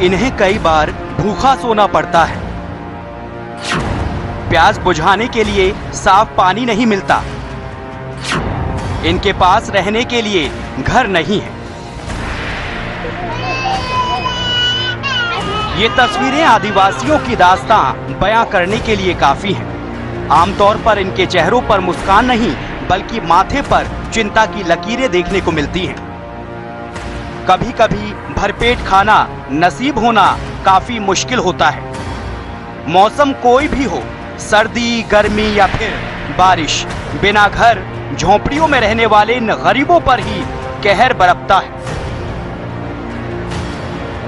इन्हें कई बार भूखा सोना पड़ता है। प्यास बुझाने के लिए साफ पानी नहीं मिलता। इनके पास रहने के लिए घर नहीं है। ये तस्वीरें आदिवासियों की दास्तां बयां करने के लिए काफी हैं। आमतौर पर इनके चेहरों पर मुस्कान नहीं बल्कि माथे पर चिंता की लकीरें देखने को मिलती हैं। कभी कभी भरपेट खाना नसीब होना काफी मुश्किल होता है। मौसम कोई भी हो, सर्दी, गर्मी या फिर बारिश, बिना घर झोंपड़ियों में रहने वाले इन गरीबों पर ही कहर बरपता है।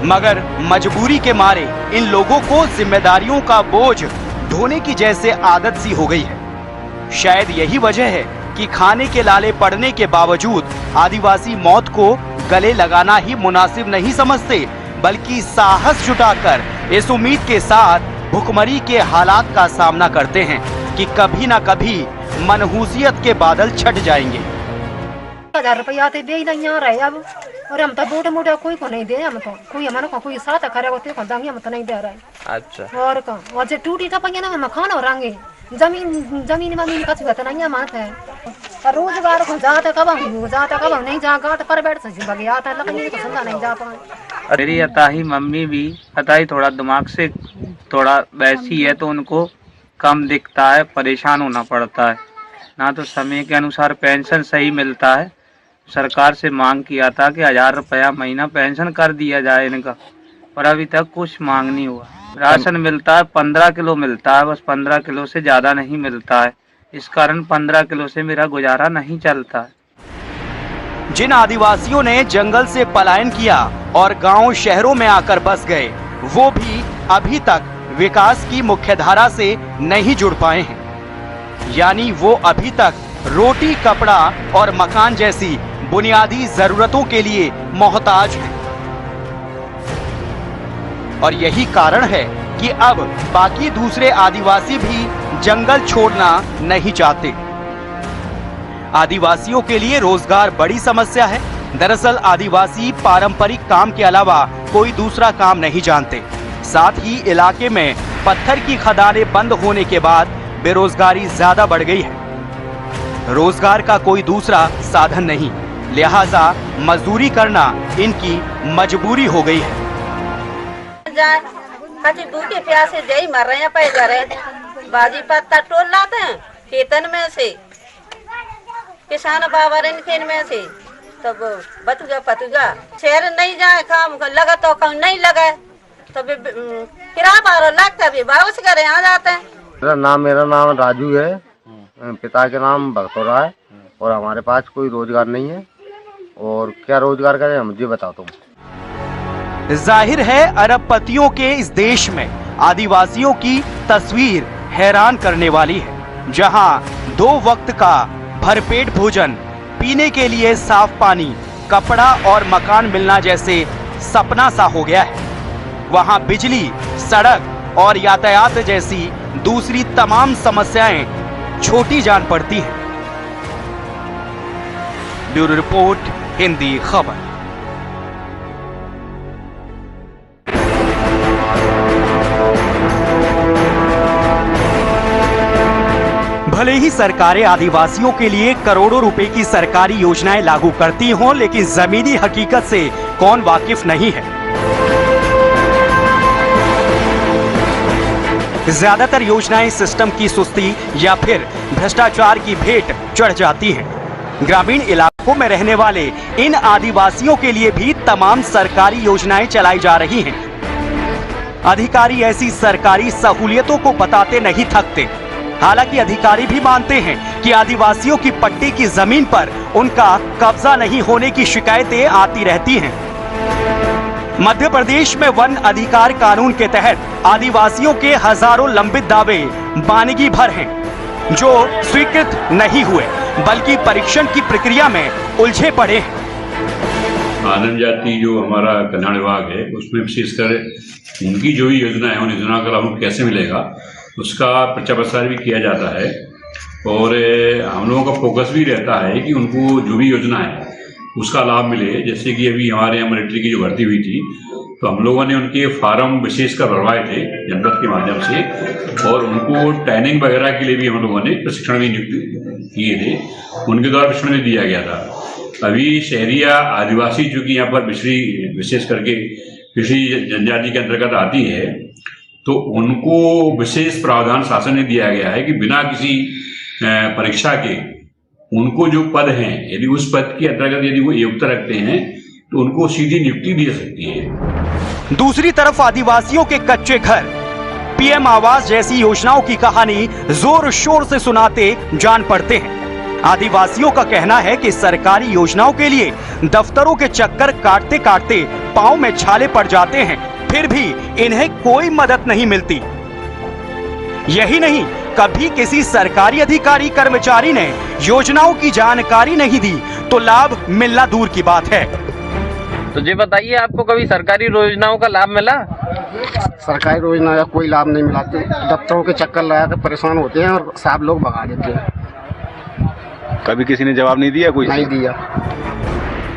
मगर मजबूरी के मारे इन लोगों को जिम्मेदारियों का बोझ ढोने की जैसे आदत सी हो गई है। शायद यही वजह है कि खाने के लाले पड़ने के बावजूद आदिवासी मौत को गले लगाना ही मुनासिब नहीं समझते, बल्कि साहस जुटाकर इस उम्मीद के साथ भुखमरी के हालात का सामना करते हैं कि कभी ना कभी मनहूसियत के बादल छट जाएंगे। 1000 रुपया तो दे ही नहीं आ रहा है अब, और हम तो मोटे मोटे कोई को नहीं दे, हम तो कोई हमारे को कोई साथ करे होते को दांगी हम तो नहीं दे रहा है। अच्छा और का और जे टूटी का पंगे ना हम खान और रंगे जमीन में कछ गत नहीं मानते हैं। और रोजगार को जाता कब नहीं जा गाट पर बैठ से जिंदगी आता है लकड़ी को समझा नहीं जा पाए। मेरी अताही मम्मी भी अताही थोड़ा दिमाग से थोड़ा वैसी है तो उनको कम दिखता है, परेशान होना पड़ता है। ना तो समय के अनुसार पेंशन सही मिलता है। सरकार से मांग किया था कि 1000 रुपया महीना पेंशन कर दिया जाए इनका, पर अभी तक कुछ मांग नहीं हुआ। राशन मिलता है 15 किलो मिलता है, बस 15 किलो से ज़्यादा नहीं मिलता है। इस कारण 15 किलो से मेरा गुजारा नहीं चलता है। जिन आदिवासियों ने जंगल से पलायन किया और गांव शहरों में आकर बस गए, वो भी अभी तक विकास की मुख्यधारा से नहीं जुड़ पाए हैं। यानी वो अभी तक रोटी, कपड़ा और मकान जैसी बुनियादी जरूरतों के लिए मोहताज हैं। और यही कारण है कि अब बाकी दूसरे आदिवासी भी जंगल छोड़ना नहीं चाहते। आदिवासियों के लिए रोजगार बड़ी समस्या है। दरअसल आदिवासी पारंपरिक काम के अलावा कोई दूसरा काम नहीं जानते। साथ ही इलाके में पत्थर की खदानें बंद होने के बाद बेरोजगारी ज्यादा बढ़ गई है। रोजगार का कोई दूसरा साधन नहीं, लिहाजा मजदूरी करना इनकी मजबूरी हो गई है। भूखे प्यासे जय मर रहे हैं, पैदा रहे बाजी पत्ता टोल लाते हैं खेतन में से, किसान बाबा खेन में से, तब बतुगा पतुगा शहर नहीं जाए काम लगा तो काम नहीं लगा तो किराया बारो लगता भी वापस करे आ जाते हैं। मेरा नाम राजू है, पिता के नाम भगतोरा है और हमारे पास कोई रोजगार नहीं है। और क्या रोजगार करें मुझे बताओ तुम। जाहिर है अरबपतियों के इस देश में आदिवासियों की तस्वीर हैरान करने वाली है, जहां 2 वक्त का भरपेट भोजन, पीने के लिए साफ पानी, कपड़ा और मकान मिलना जैसे सपना सा हो गया है। वहां बिजली, सड़क और यातायात जैसी दूसरी तमाम समस्याएं छोटी जान पड़ती हैं। ब्यूरो रिपोर्ट, हिंदी खबर। भले ही सरकारें आदिवासियों के लिए करोड़ों रुपए की सरकारी योजनाएं लागू करती हों, लेकिन जमीनी हकीकत से कौन वाकिफ नहीं है। ज्यादातर योजनाएं सिस्टम की सुस्ती या फिर भ्रष्टाचार की भेंट चढ़ जाती हैं। ग्रामीण इलाकों में रहने वाले इन आदिवासियों के लिए भी तमाम सरकारी योजनाएं चलाई जा रही हैं। अधिकारी ऐसी सरकारी सहूलियतों को बताते नहीं थकते। हालांकि अधिकारी भी मानते हैं कि आदिवासियों की पट्टी की जमीन पर उनका कब्जा नहीं होने की शिकायतें आती रहती हैं। मध्य प्रदेश में वन अधिकार कानून के तहत आदिवासियों के हजारों लंबित दावे बानगी भर हैं, जो स्वीकृत नहीं हुए बल्कि परीक्षण की प्रक्रिया में उलझे पड़े हैं। आदिम जाति जो हमारा कल्याण विभाग है, उसमें विशेषकर उनकी जो भी योजना है, उन योजना का लाभ कैसे मिलेगा उसका प्रचार प्रसार भी किया जाता है। और हम लोगों का फोकस भी रहता है कि उनको जो भी योजना है उसका लाभ मिले। जैसे कि अभी हमारे यहाँ मिलिट्री की जो भर्ती हुई थी तो हम लोगों ने उनके फार्म विशेषकर भरवाए थे जनपद के माध्यम से, और उनको ट्रेनिंग वगैरह के लिए भी हम लोगों ने प्रशिक्षण भी नियुक्त किए थे, उनके द्वारा प्रशिक्षण भी दिया गया था। अभी शहरी या आदिवासी चूंकि यहाँ पर पिछड़ी विशेष करके पिछड़ी जनजाति के अंतर्गत आती है तो उनको विशेष प्रावधान शासन ने दिया गया है कि बिना किसी परीक्षा के उनको जो पद हैं यदि उस पद के अंतर्गत यदि वो योग्यता रखते हैं तो उनको सीधी नियुक्ति दी सकती है। दूसरी तरफ आदिवासियों के कच्चे घर, पीएम आवास जैसी योजनाओं की कहानी जोर शोर से सुनाते जान पड़ते हैं। आदिवासियों का कहना है कि सरकारी योजनाओं के लिए दफ्तरों के चक्कर काटते काटते पांव में छाले पड़ जाते हैं, फिर भी इन्हें कोई मदद नहीं मिलती। यही नहीं, कभी किसी सरकारी अधिकारी कर्मचारी ने योजनाओं की जानकारी नहीं दी तो लाभ मिलना दूर की बात है। तो जी बताइए, आपको कभी सरकारी योजनाओं का लाभ मिला? सरकारी योजना का कोई लाभ नहीं मिला। दफ्तरों के चक्कर लगा कर परेशान होते हैं और साहब लोग भगा देते हैं। कभी किसी ने जवाब नहीं दिया? कोई नहीं दिया।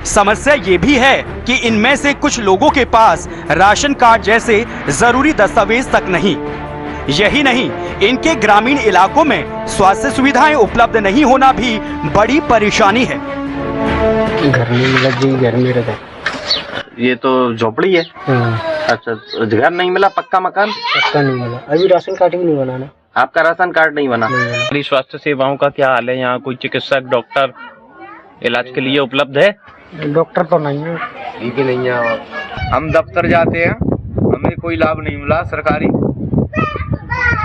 समस्या ये भी है कि इनमें से कुछ लोगों के पास राशन कार्ड जैसे जरूरी दस्तावेज तक नहीं। यही नहीं, इनके ग्रामीण इलाकों में स्वास्थ्य सुविधाएं उपलब्ध नहीं होना भी बड़ी परेशानी है। घर में मिला जी, घर में रहता। ये तो झोपड़ी है। अच्छा, घर नहीं मिला? पक्का मकान? पक्का नहीं मिला। अभी राशन कार्ड भी नहीं बनाना। आपका राशन कार्ड नहीं बना? स्वास्थ्य सेवाओं का क्या हाल है? यहाँ कोई चिकित्सक, डॉक्टर इलाज के लिए उपलब्ध है? डॉक्टर तो नहीं है, भी नहीं है। हम दफ्तर जाते हैं, हमें कोई लाभ नहीं मिला।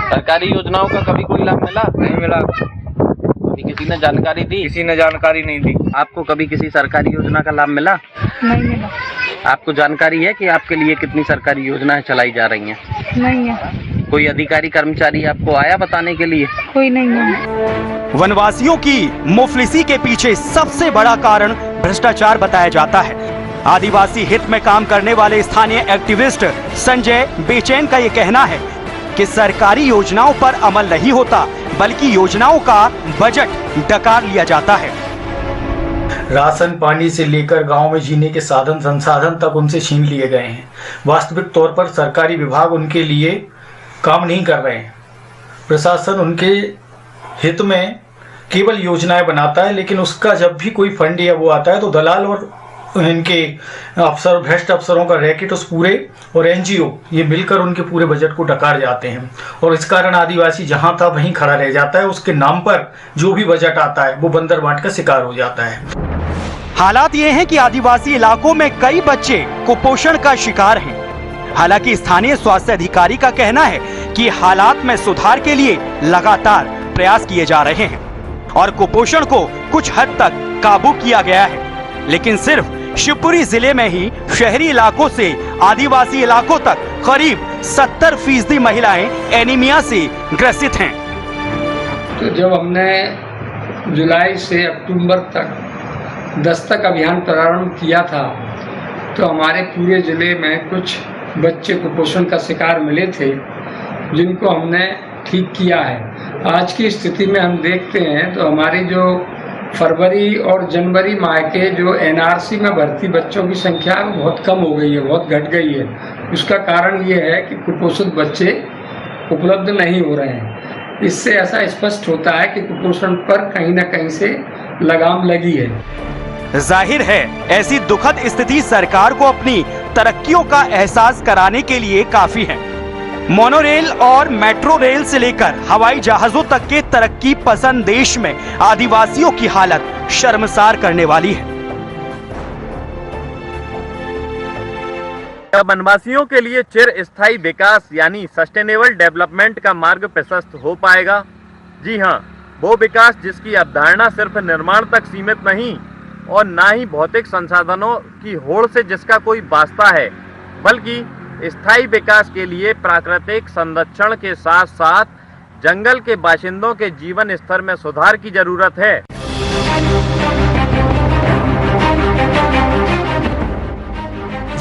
सरकारी योजनाओं का कभी कोई लाभ मिला? नहीं मिला। किसी ने जानकारी दी? किसी ने जानकारी नहीं दी। आपको कभी किसी सरकारी योजना का लाभ मिला? नहीं मिला। आपको जानकारी है कि आपके लिए कितनी सरकारी योजनाएं चलाई जा रही हैं? नहीं है। कोई अधिकारी कर्मचारी आपको आया बताने के लिए? कोई नहीं है। वनवासियों की मुफलिसी के पीछे सबसे बड़ा कारण भ्रष्टाचार बताया जाता है। आदिवासी हित में काम करने वाले स्थानीय एक्टिविस्ट संजय बेचैन का ये कहना है कि सरकारी योजनाओं पर अमल नहीं होता, बल्कि योजनाओं का बजट डकार लिया जाता है। राशन पानी से लेकर गांव में जीने के साधन संसाधन तक उनसे छीन लिए गए हैं। वास्तविक तौर पर सरकारी विभाग उनके लिए काम नहीं कर रहे हैं। प्रशासन उनके हित में केवल योजनाएं बनाता है, लेकिन उसका जब भी कोई फंड या वो आता है तो दलाल और इनके अफसर, भ्रष्ट अफसरों का रैकेट उस पूरे और एनजीओ ये मिलकर उनके पूरे बजट को डकार जाते हैं, और इस कारण आदिवासी जहां था वहीं खड़ा रह जाता है। उसके नाम पर जो भी बजट आता है वो बंदर बांट का शिकार हो जाता है। हालात ये हैं कि आदिवासी इलाकों में कई बच्चे कुपोषण का शिकार हैं। हालांकि स्थानीय स्वास्थ्य अधिकारी का कहना है कि हालात में सुधार के लिए लगातार प्रयास किए जा रहे हैं और कुपोषण को कुछ हद तक काबू किया गया है, लेकिन सिर्फ शिवपुरी जिले में ही शहरी इलाकों से आदिवासी इलाकों तक करीब 70% महिलाएं एनीमिया से ग्रसित हैं। तो जब हमने जुलाई से अक्टूबर तक दस्तक अभियान प्रारंभ किया था तो हमारे पूरे जिले में कुछ बच्चे कुपोषण का शिकार मिले थे, जिनको हमने ठीक किया है। आज की स्थिति में हम देखते हैं तो हमारी जो फरवरी और जनवरी माह के जो एनआरसी में भर्ती बच्चों की संख्या बहुत कम हो गई है, बहुत घट गई है। उसका कारण ये है कि कुपोषित बच्चे उपलब्ध नहीं हो रहे हैं। इससे ऐसा स्पष्ट होता है कि कुपोषण पर कहीं न कहीं से लगाम लगी है। जाहिर है ऐसी दुखद स्थिति सरकार को अपनी तरक्कियों का एहसास कराने के लिए काफी है। मोनोरेल और मेट्रो रेल से लेकर हवाई जहाजों तक के तरक्की पसंद देश में आदिवासियों की हालत शर्मसार करने वाली है। वनवासियों के लिए चिर स्थायी विकास यानी सस्टेनेबल डेवलपमेंट का मार्ग प्रशस्त हो पाएगा? जी हाँ, वो विकास जिसकी अवधारणा सिर्फ निर्माण तक सीमित नहीं और ना ही भौतिक संसाधनों की होड़ से जिसका कोई वास्ता है, बल्कि स्थायी विकास के लिए प्राकृतिक संरक्षण के साथ साथ जंगल के बाशिंदों के जीवन स्तर में सुधार की जरूरत है।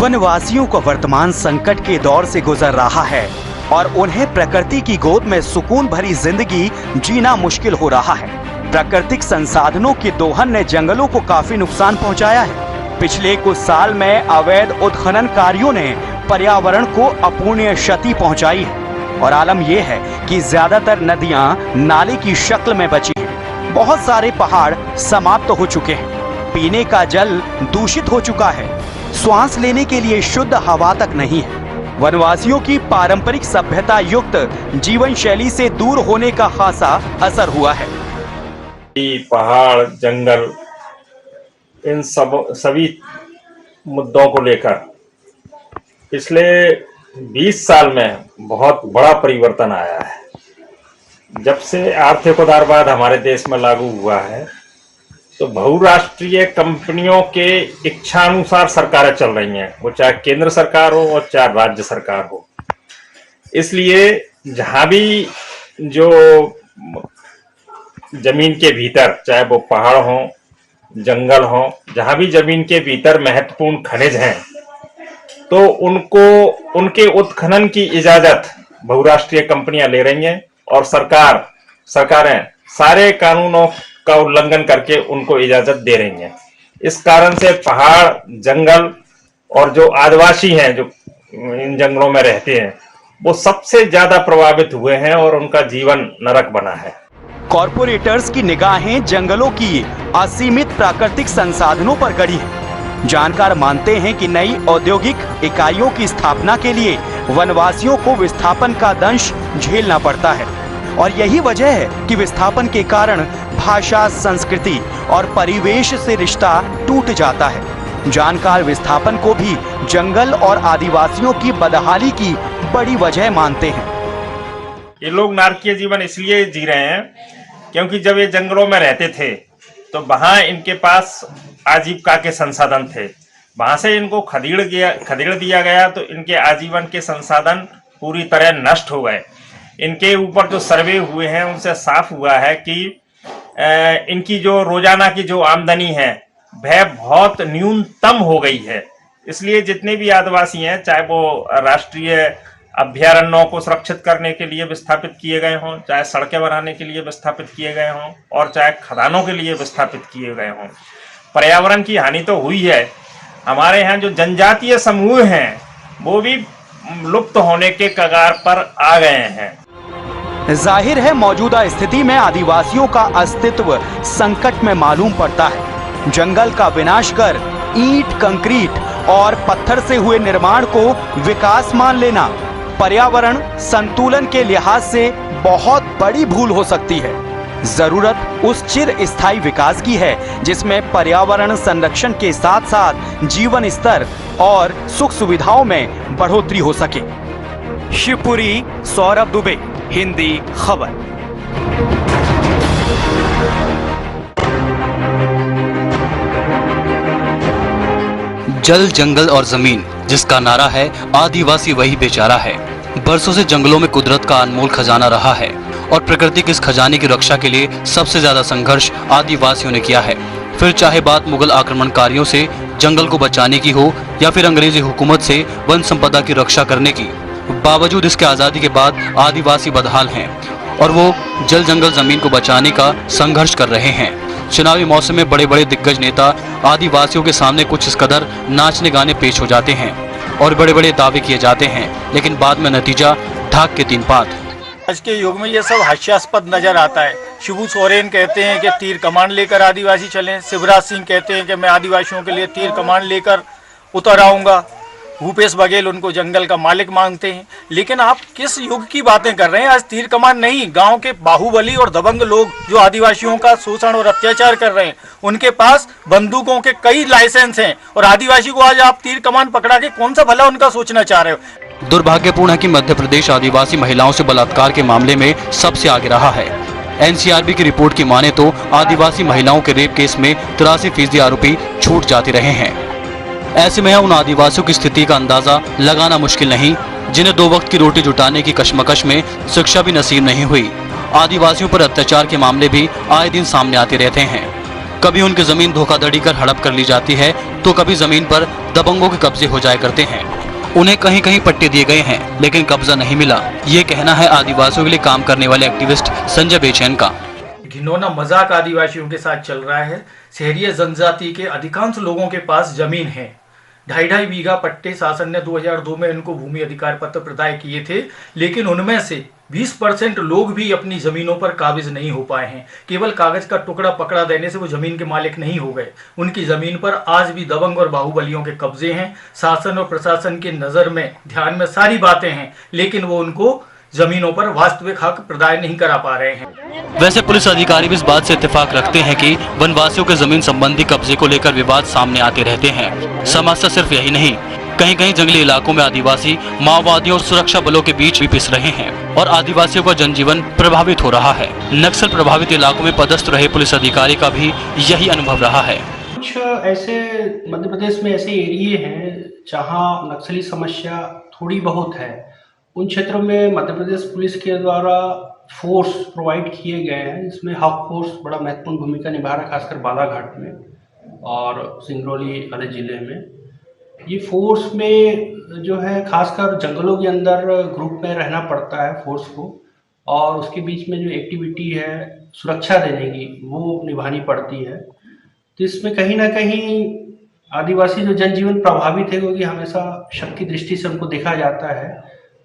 वनवासियों को वर्तमान संकट के दौर से गुजर रहा है और उन्हें प्रकृति की गोद में सुकून भरी जिंदगी जीना मुश्किल हो रहा है। प्राकृतिक संसाधनों के दोहन ने जंगलों को काफी नुकसान पहुंचाया है। पिछले कुछ साल में अवैध उत्खननकारियों ने पर्यावरण को अपूर्णीय क्षति पहुंचाई है और आलम यह है कि ज्यादातर नदियां नाले की शक्ल में बची हैं। बहुत सारे पहाड़ समाप्त हो चुके हैं, पीने का जल दूषित हो चुका है, श्वास लेने के लिए शुद्ध हवा तक नहीं है। वनवासियों की पारंपरिक सभ्यता युक्त जीवन शैली से दूर होने का खासा असर हुआ है। पहाड़, जंगल, इन सभी मुद्दों को लेकर पिछले 20 साल में बहुत बड़ा परिवर्तन आया है। जब से आर्थिक उदारवाद हमारे देश में लागू हुआ है तो बहुराष्ट्रीय कंपनियों के इच्छानुसार सरकारें चल रही हैं, वो चाहे केंद्र सरकार हो और चाहे राज्य सरकार हो। इसलिए जहां भी जो जमीन के भीतर, चाहे वो पहाड़ हो, जंगल हो, जहां भी जमीन के भीतर महत्वपूर्ण खनिज हैं तो उनके उत्खनन की इजाजत बहुराष्ट्रीय कंपनियां ले रही हैं और सरकारें सारे कानूनों का उल्लंघन करके उनको इजाजत दे रही हैं। इस कारण से पहाड़, जंगल और जो आदिवासी हैं जो इन जंगलों में रहते हैं वो सबसे ज्यादा प्रभावित हुए हैं और उनका जीवन नरक बना है। कॉरपोरेटर्स की निगाहें जंगलों की असीमित प्राकृतिक संसाधनों पर गड़ी है। जानकार मानते हैं कि नई औद्योगिक इकाइयों की स्थापना के लिए वनवासियों को विस्थापन का दंश झेलना पड़ता है और यही वजह है कि विस्थापन के कारण भाषा, संस्कृति और परिवेश से रिश्ता टूट जाता है। जानकार विस्थापन को भी जंगल और आदिवासियों की बदहाली की बड़ी वजह मानते हैं। ये लोग नारकीय जीवन इसलिए जी रहे हैं क्योंकि जब ये जंगलों में रहते थे तो वहां इनके पास आजीविका के संसाधन थे, वहां से इनको खदेड़ दिया गया तो इनके आजीवन के संसाधन पूरी तरह नष्ट हो गए। इनके ऊपर जो सर्वे हुए हैं उनसे साफ हुआ है कि इनकी जो रोजाना की जो आमदनी है वह बहुत न्यूनतम हो गई है। इसलिए जितने भी आदिवासी हैं, चाहे वो राष्ट्रीय अभ्यारण्यों को सुरक्षित करने के लिए विस्थापित किए गए हों, चाहे सड़कें बनाने के लिए विस्थापित किए गए हों और चाहे खदानों के लिए विस्थापित किए गए हों, पर्यावरण की हानि तो हुई है। हमारे यहाँ जो जनजातीय समूह हैं वो भी लुप्त होने के कगार पर आ गए हैं। जाहिर है मौजूदा स्थिति में आदिवासियों का अस्तित्व संकट में मालूम पड़ता है। जंगल का विनाश कर ईंट, कंक्रीट और पत्थर से हुए निर्माण को विकास मान लेना पर्यावरण संतुलन के लिहाज से बहुत बड़ी भूल हो सकती है। जरूरत उस चिर स्थायी विकास की है जिसमें पर्यावरण संरक्षण के साथ साथ जीवन स्तर और सुख सुविधाओं में बढ़ोतरी हो सके। शिवपुरी, सौरभ दुबे, हिंदी खबर। जल, जंगल और जमीन, जिसका नारा है आदिवासी वही बेचारा है, बरसों से जंगलों में कुदरत का अनमोल खजाना रहा है और प्रकृति के इस खजाने की रक्षा के लिए सबसे ज्यादा संघर्ष आदिवासियों ने किया है। फिर चाहे बात मुगल आक्रमणकारियों से जंगल को बचाने की हो या फिर अंग्रेजी हुकूमत से वन संपदा की रक्षा करने की, बावजूद इसके आजादी के बाद आदिवासी बदहाल हैं और वो जल, जंगल, जमीन को बचाने का संघर्ष कर रहे हैं। चुनावी मौसम में बड़े बड़े दिग्गज नेता आदिवासियों के सामने कुछ इस कदर नाचने गाने पेश हो जाते हैं और बड़े बड़े दावे किए जाते हैं, लेकिन बाद में नतीजा ढाक के तीन पात। आज के युग में ये सब हास्यास्पद नजर आता है। शिबू सोरेन कहते हैं कि तीर कमान लेकर आदिवासी चलें, शिवराज सिंह कहते हैं कि मैं आदिवासियों के लिए तीर कमान लेकर उतर आऊँगा, भूपेश बघेल उनको जंगल का मालिक मांगते हैं। लेकिन आप किस युग की बातें कर रहे हैं? आज तीर कमान नहीं, गांव के बाहुबली और दबंग लोग जो आदिवासियों का शोषण और अत्याचार कर रहे हैं उनके पास बंदूकों के कई लाइसेंस हैं और आदिवासी को आज आप तीर कमान पकड़ा के कौन सा भला उनका सोचना चाह रहे हो? दुर्भाग्यपूर्ण है कि मध्य प्रदेश आदिवासी महिलाओं से बलात्कार के मामले में सबसे आगे रहा है। एनसीआरबी की रिपोर्ट की माने तो आदिवासी महिलाओं के रेप केस में 83% आरोपी छूट जाते रहे हैं। ऐसे में उन आदिवासियों की स्थिति का अंदाजा लगाना मुश्किल नहीं जिन्हें 2 वक्त की रोटी जुटाने की कशमकश में शिक्षा भी नसीब नहीं हुई। आदिवासियों पर अत्याचार के मामले भी आए दिन सामने आते रहते हैं। कभी उनकी जमीन धोखाधड़ी कर हड़प कर ली जाती है तो कभी जमीन पर दबंगों के कब्जे हो जाया करते हैं। उन्हें कहीं कहीं पट्टे दिए गए हैं लेकिन कब्जा नहीं मिला, ये कहना है आदिवासियों के लिए काम करने वाले एक्टिविस्ट संजय बेचैन का। घिनौना मजाक आदिवासियों के साथ चल रहा है। शहरी जनजाति के अधिकांश लोगों के पास जमीन है। 2.5 बीघा पट्टे शासन ने 2002 में इनको भूमि अधिकार पत्र प्रदान किए थे, लेकिन उनमें से 20% लोग भी अपनी जमीनों पर काबिज नहीं हो पाए हैं। केवल कागज का टुकड़ा पकड़ा देने से वो जमीन के मालिक नहीं हो गए। उनकी जमीन पर आज भी दबंग और बाहुबलियों के कब्जे हैं। शासन और प्रशासन की नजर में ध्यान में सारी बातें हैं, लेकिन वो उनको जमीनों पर वास्तविक हक प्रदान नहीं करा पा रहे हैं। वैसे पुलिस अधिकारी भी इस बात से इत्तेफाक रखते हैं कि वनवासियों के जमीन संबंधी कब्जे को लेकर विवाद सामने आते रहते हैं। समस्या सिर्फ यही नहीं, कहीं कहीं जंगली इलाकों में आदिवासी माओवादियों और सुरक्षा बलों के बीच भी पिस रहे हैं और आदिवासियों का जनजीवन प्रभावित हो रहा है। नक्सल प्रभावित इलाकों में पदस्थ रहे पुलिस अधिकारी का भी यही अनुभव रहा है। कुछ ऐसे मध्य प्रदेश में ऐसे एरिए हैं जहां नक्सली समस्या थोड़ी बहुत है। उन क्षेत्रों में मध्य प्रदेश पुलिस के द्वारा फोर्स प्रोवाइड किए गए हैं, जिसमें हब फोर्स बड़ा महत्वपूर्ण भूमिका निभा रहा है, खासकर बालाघाट में और सिंगरौली वाले ज़िले में। ये फोर्स में जो है खासकर जंगलों के अंदर ग्रुप में रहना पड़ता है फोर्स को, और उसके बीच में जो एक्टिविटी है सुरक्षा देने की वो निभानी पड़ती है। तो इसमें कहीं ना कहीं आदिवासी जो जनजीवन प्रभावित है, क्योंकि हमेशा शक की दृष्टि से उनको देखा जाता है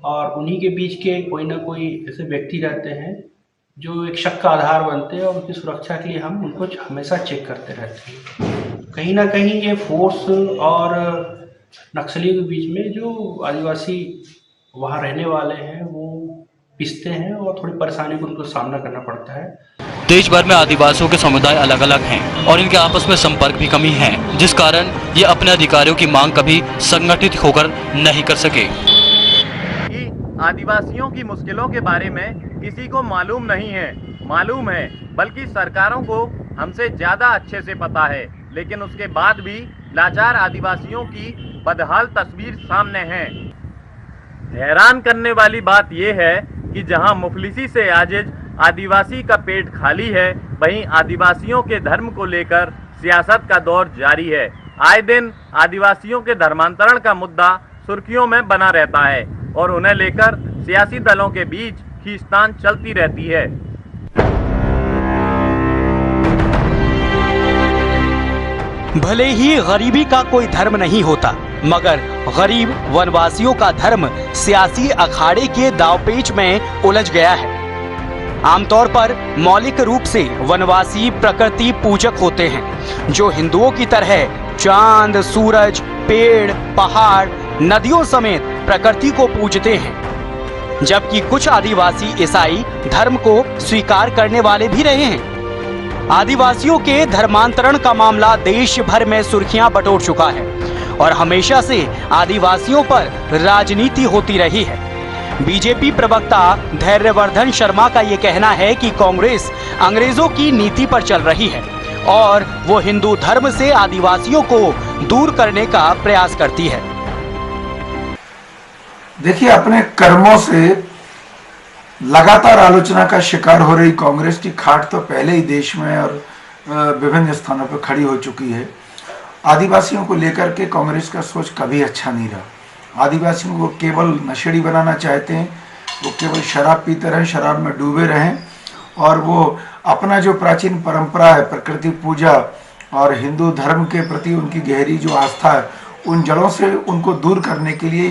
और उन्हीं के बीच के कोई ना कोई ऐसे व्यक्ति रहते हैं जो एक शक का आधार बनते हैं और उनकी सुरक्षा के लिए हम उनको हमेशा चेक करते रहते हैं। कहीं ना कहीं ये फोर्स और नक्सलियों के बीच में जो आदिवासी वहाँ रहने वाले हैं वो पिसते हैं और थोड़ी परेशानी को उनको सामना करना पड़ता है। देश भर में आदिवासियों के समुदाय अलग अलग हैं और इनके आपस में संपर्क भी कमी है, जिस कारण ये अपने अधिकारियों की मांग कभी संगठित होकर नहीं कर सके। आदिवासियों की मुश्किलों के बारे में किसी को मालूम नहीं है, मालूम है बल्कि सरकारों को हमसे ज्यादा अच्छे से पता है, लेकिन उसके बाद भी लाचार आदिवासियों की बदहाल तस्वीर सामने है। हैरान करने वाली बात यह है कि जहां मुफलिसी से आजिज आदिवासी का पेट खाली है, वहीं आदिवासियों के धर्म को लेकर सियासत का दौर जारी है। आए दिन आदिवासियों के धर्मांतरण का मुद्दा सुर्खियों में बना रहता है और उन्हें लेकर सियासी दलों के बीच खींचतान चलती रहती है। भले ही गरीबी का कोई धर्म नहीं होता, मगर गरीब वनवासियों का धर्म सियासी अखाड़े के दांवपेच में उलझ गया है। आमतौर पर मौलिक रूप से वनवासी प्रकृति पूजक होते हैं, जो हिंदुओं की तरह चांद, सूरज, पेड़, पहाड़, नदियों समेत प्रकृति को पूजते हैं, जबकि कुछ आदिवासी ईसाई धर्म को स्वीकार करने वाले भी रहे हैं। आदिवासियों के धर्मांतरण का मामला देश भर में सुर्खियां बटोर चुका है और हमेशा से आदिवासियों पर राजनीति होती रही है। बीजेपी प्रवक्ता धैर्यवर्धन शर्मा का ये कहना है कि कांग्रेस अंग्रेजों की नीति पर चल रही है और वो हिंदू धर्म से आदिवासियों को दूर करने का प्रयास करती है। देखिए, अपने कर्मों से लगातार आलोचना का शिकार हो रही कांग्रेस की खाट तो पहले ही देश में और विभिन्न स्थानों पर खड़ी हो चुकी है। आदिवासियों को लेकर के कांग्रेस का सोच कभी अच्छा नहीं रहा। आदिवासियों को केवल नशेड़ी बनाना चाहते हैं, वो केवल शराब पीते रहें, शराब में डूबे रहें और वो अपना जो प्राचीन परंपरा है प्रकृति पूजा और हिंदू धर्म के प्रति उनकी गहरी जो आस्था है, उन जड़ों से उनको दूर करने के लिए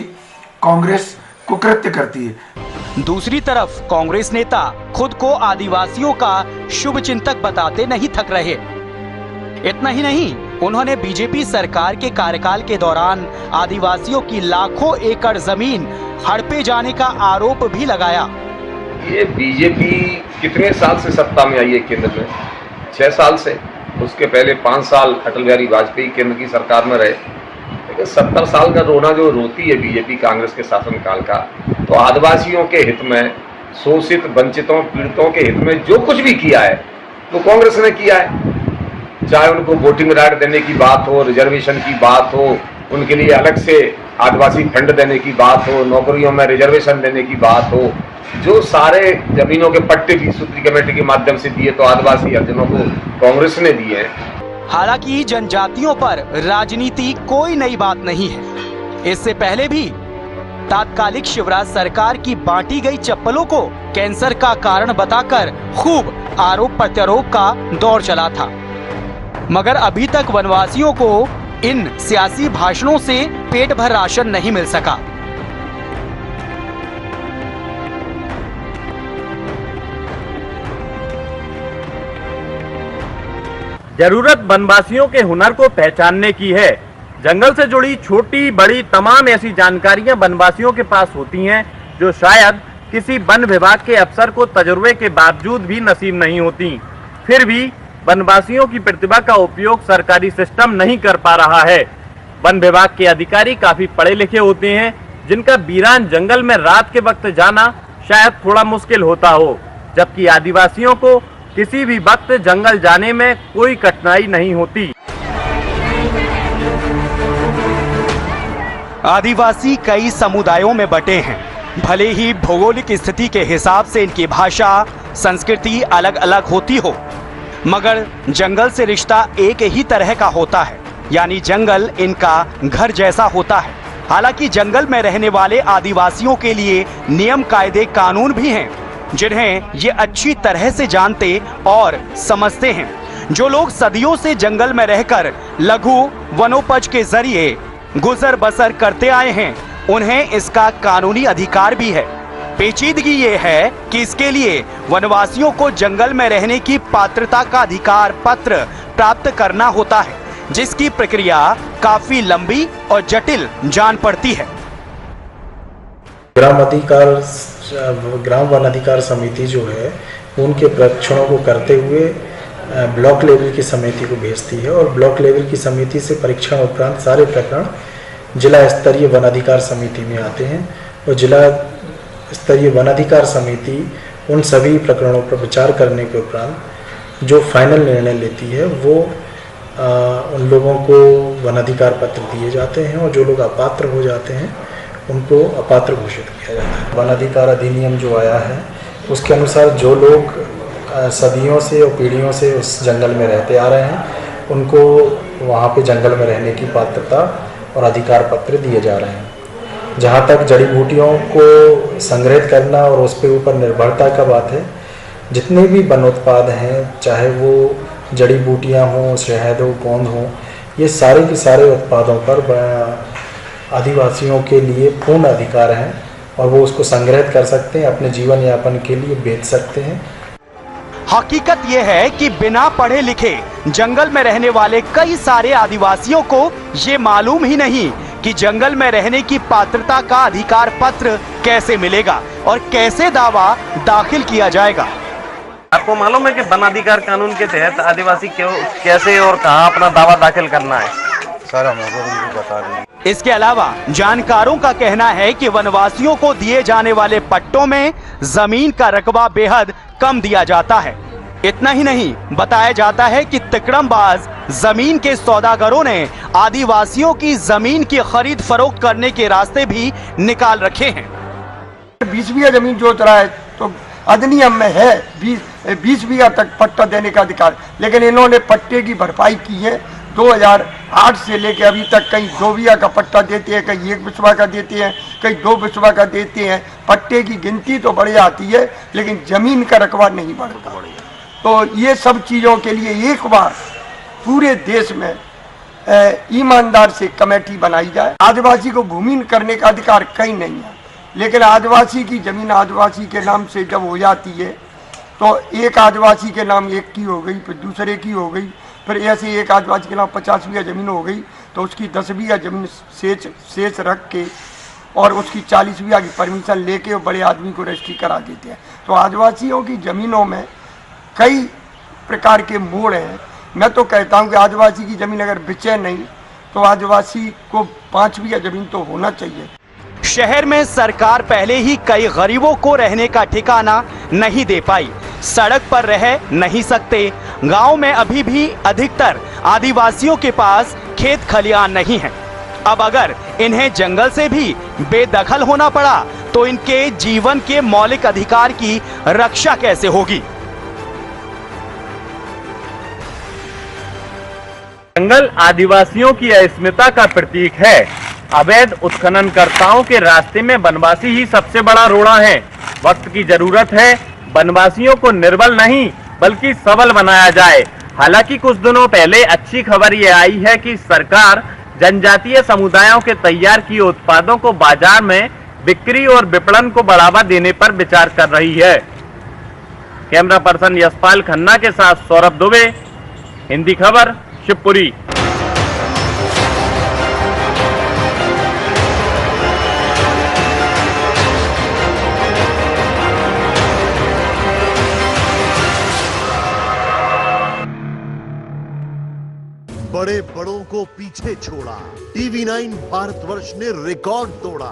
कांग्रेस कुकृत्य करती है। दूसरी तरफ कांग्रेस नेता खुद को आदिवासियों का शुभ चिंतक बताते नहीं थक रहे। इतना ही नहीं, उन्होंने बीजेपी सरकार के कार्यकाल के दौरान आदिवासियों की लाखों एकड़ जमीन हड़पे जाने का आरोप भी लगाया। ये बीजेपी कितने साल से सत्ता में आई है केंद्र में? 6 साल से। उसके पहले 5 साल अटल बिहारी वाजपेयी केंद्र की सरकार में रहे। लेकिन 70 साल का रोना जो रोती है बीजेपी कांग्रेस के शासनकाल का, तो आदिवासियों के हित में, शोषित वंचितों पीड़ितों के हित में जो कुछ भी किया है वो कांग्रेस ने किया है। चाहे उनको वोटिंग राइट देने की बात हो, रिजर्वेशन की बात हो, उनके लिए अलग से आदिवासी फंड देने की बात हो, नौकरियों में रिजर्वेशन देने की बात हो, जो सारे जमीनों के पट्टे भी सूत्री कमेटी के माध्यम से दिए तो आदिवासी हरिजनों को कांग्रेस ने दिए हैं। हालांकि जनजातियों पर राजनीति कोई नई बात नहीं है। इससे पहले भी तात्कालिक शिवराज सरकार की बांटी गई चप्पलों को कैंसर का कारण बताकर खूब आरोप प्रत्यारोप का दौर चला था। मगर अभी तक वनवासियों को इन सियासी भाषणों से पेट भर राशन नहीं मिल सका। जरूरत वनवासियों के हुनर को पहचानने की है। जंगल से जुड़ी छोटी बड़ी तमाम ऐसी जानकारियां वनवासियों के पास होती हैं जो शायद किसी वन विभाग के अफसर को तजुर्बे के बावजूद भी नसीब नहीं होती। फिर भी वनवासियों की प्रतिभा का उपयोग सरकारी सिस्टम नहीं कर पा रहा है। वन विभाग के अधिकारी काफी पढ़े लिखे होते हैं, जिनका वीरान जंगल में रात के वक्त जाना शायद थोड़ा मुश्किल होता हो, जबकि आदिवासियों को किसी भी वक्त जंगल जाने में कोई कठिनाई नहीं होती। आदिवासी कई समुदायों में बटे हैं। भले ही भौगोलिक स्थिति के हिसाब से इनकी भाषा, संस्कृति अलग अलग होती हो, मगर जंगल से रिश्ता एक ही तरह का होता है, यानी जंगल इनका घर जैसा होता है। हालांकि जंगल में रहने वाले आदिवासियों के लिए नियम कायदे कानून भी हैं, जिन्हें ये अच्छी तरह से जानते और समझते हैं। जो लोग सदियों से जंगल में रहकर लघु वनोपज के जरिए गुजर बसर करते आए हैं, उन्हें इसका कानूनी अधिकार भी है। पेचीदगी ये है कि इसके लिए वनवासियों को जंगल में रहने की पात्रता का अधिकार पत्र प्राप्त करना होता है, जिसकी प्रक्रिया काफी लंबी और जटिल जान पड़ती है। ग्राम वन अधिकार समिति जो है उनके परीक्षणों को करते हुए ब्लॉक लेवल की समिति को भेजती है, और ब्लॉक लेवल की समिति से परीक्षण उपरांत सारे प्रकरण जिला स्तरीय वन अधिकार समिति में आते हैं, और जिला स्तरीय वन अधिकार समिति उन सभी प्रकरणों पर विचार करने के उपरांत जो फाइनल निर्णय लेती है वो उन लोगों को वन अधिकार पत्र दिए जाते हैं, और जो लोग अपात्र हो जाते हैं उनको अपात्र घोषित किया जाता है। वन अधिकार अधिनियम जो आया है उसके अनुसार जो लोग सदियों से और पीढ़ियों से उस जंगल में रहते आ रहे हैं उनको वहाँ पे जंगल में रहने की पात्रता और अधिकार पत्र दिए जा रहे हैं। जहाँ तक जड़ी बूटियों को संग्रहित करना और उस पे ऊपर निर्भरता का बात है, जितने भी वनोत्पाद हैं, चाहे वो जड़ी बूटियाँ हों, शहद हो, गोंद हो, ये सारे के सारे उत्पादों पर आदिवासियों के लिए पूर्ण अधिकार हैं, और वो उसको संग्रहित कर सकते हैं, अपने जीवन यापन के लिए बेच सकते हैं। हकीकत यह है कि बिना पढ़े लिखे जंगल में रहने वाले कई सारे आदिवासियों को ये मालूम ही नहीं कि जंगल में रहने की पात्रता का अधिकार पत्र कैसे मिलेगा और कैसे दावा दाखिल किया जाएगा। आपको मालूम है कि वन अधिकार कानून के तहत आदिवासी क्यों, कैसे और कहां अपना दावा दाखिल करना है? सर हम लोगों को बता रहे हैं। इसके अलावा जानकारों का कहना है कि वनवासियों को दिए जाने वाले पट्टों में जमीन का रकबा बेहद कम दिया जाता है। इतना ही नहीं, बताया जाता है कि तिकड़मबाज जमीन के सौदागरों ने आदिवासियों की जमीन की खरीद फरोख्त करने के रास्ते भी निकाल रखे हैं। 20 बीघा जमीन जोत रहा है तो अधिनियम में है 20 बीघा तक पट्टा देने का अधिकार, लेकिन इन्होंने पट्टे की भरपाई की है। 2008 से लेके अभी तक कहीं 2 बीघा का पट्टा देते हैं, कहीं 1 बिस्वा का देते हैं, कहीं 2 बिस्वा का देते हैं। पट्टे की गिनती तो बढ़ जाती है लेकिन जमीन का रकबा नहीं बढ़ता। तो ये सब चीज़ों के लिए एक बार पूरे देश में ईमानदार से कमेटी बनाई जाए। आदिवासी को भूमिहीन करने का अधिकार कहीं नहीं है, लेकिन आदिवासी की जमीन आदिवासी के नाम से जब हो जाती है तो एक आदिवासी के नाम एक की हो गई, फिर दूसरे की हो गई, फिर ऐसे एक आदिवासी के नाम 50 बीघा जमीन हो गई तो उसकी 10 बीघा जमीन शेष रख के और उसकी 40 बीघा की परमिशन लेके वो बड़े आदमी को रजिस्ट्री करा देते हैं। तो आदिवासियों की ज़मीनों में कई प्रकार के मोड़ हैं। मैं तो कहता हूँ कि आदिवासी की ज़मीन अगर बिचे नहीं तो आदिवासी को 5 बीघा जमीन तो होना चाहिए। शहर में सरकार पहले ही कई गरीबों को रहने का ठिकाना नहीं दे पाई, सड़क पर रह नहीं सकते। गांव में अभी भी अधिकतर आदिवासियों के पास खेत खलियान नहीं है। अब अगर इन्हें जंगल से भी बेदखल होना पड़ा तो इनके जीवन के मौलिक अधिकार की रक्षा कैसे होगी? जंगल आदिवासियों की अस्मिता का प्रतीक है। अवैध उत्खननकर्ताओं के रास्ते में वनवासी ही सबसे बड़ा रोड़ा है। वक्त की जरूरत है वनवासियों को निर्बल नहीं बल्कि सबल बनाया जाए। हालांकि कुछ दिनों पहले अच्छी खबर ये आई है कि सरकार जनजातीय समुदायों के तैयार किए उत्पादों को बाजार में बिक्री और विपणन को बढ़ावा देने पर विचार कर रही है। कैमरा पर्सन यशपाल खन्ना के साथ सौरभ दुबे, हिंदी खबर, शिवपुरी। बड़े बड़ों को पीछे छोड़ा, टीवी 9 भारतवर्ष ने रिकॉर्ड तोड़ा।